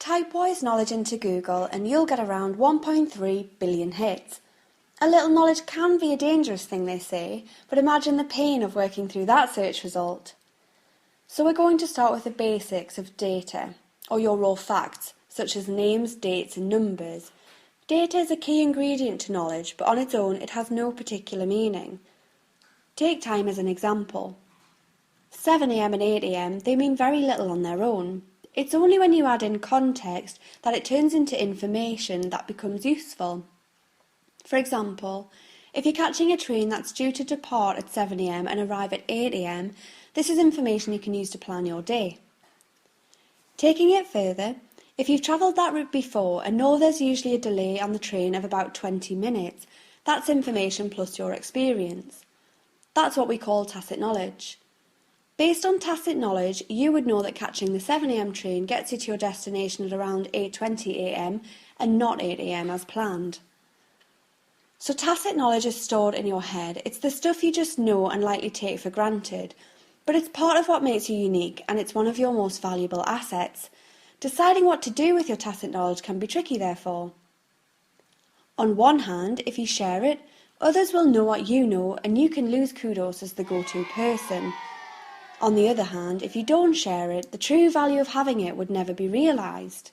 Type what is knowledge into Google and you'll get around 1.3 billion hits. A little knowledge can be a dangerous thing, they say, but imagine the pain of working through that search result. So we're going to start with the basics of data, or your raw facts, such as names, dates and numbers. Data is a key ingredient to knowledge, but on its own it has no particular meaning. Take time as an example. 7 a.m. and 8 a.m, they mean very little on their own. It's only when you add in context that it turns into information that becomes useful. For example, if you're catching a train that's due to depart at 7 a.m. and arrive at 8 a.m, this is information you can use to plan your day. Taking it further, if you've travelled that route before and know there's usually a delay on the train of about 20 minutes, that's information plus your experience. That's what we call tacit knowledge. Based on tacit knowledge, you would know that catching the 7 a.m. train gets you to your destination at around 8:20 a.m. and not 8 a.m. as planned. So tacit knowledge is stored in your head. It's the stuff you just know and likely take for granted, but it's part of what makes you unique and it's one of your most valuable assets. Deciding what to do with your tacit knowledge can be tricky, therefore. On one hand, if you share it, others will know what you know and you can lose kudos as the go-to person. On the other hand, if you don't share it, the true value of having it would never be realised.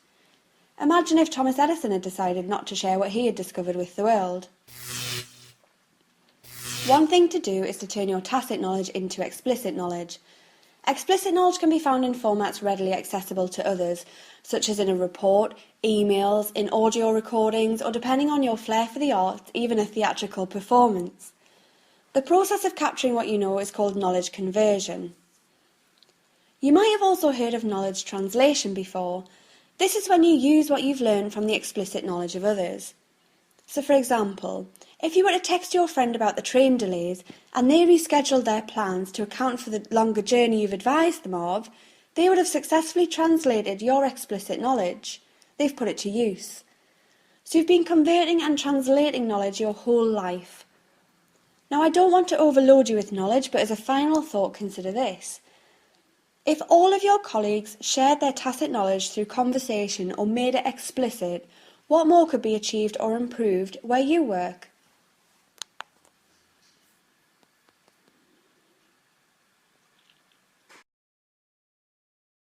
Imagine if Thomas Edison had decided not to share what he had discovered with the world. One thing to do is to turn your tacit knowledge into explicit knowledge. Explicit knowledge can be found in formats readily accessible to others, such as in a report, emails, in audio recordings, or depending on your flair for the arts, even a theatrical performance. The process of capturing what you know is called knowledge conversion. You might have also heard of knowledge translation before. This is when you use what you've learned from the explicit knowledge of others. So for example, if you were to text your friend about the train delays and they rescheduled their plans to account for the longer journey you've advised them of, they would have successfully translated your explicit knowledge. They've put it to use. So you've been converting and translating knowledge your whole life. Now I don't want to overload you with knowledge, but as a final thought, consider this. If all of your colleagues shared their tacit knowledge through conversation or made it explicit, what more could be achieved or improved where you work?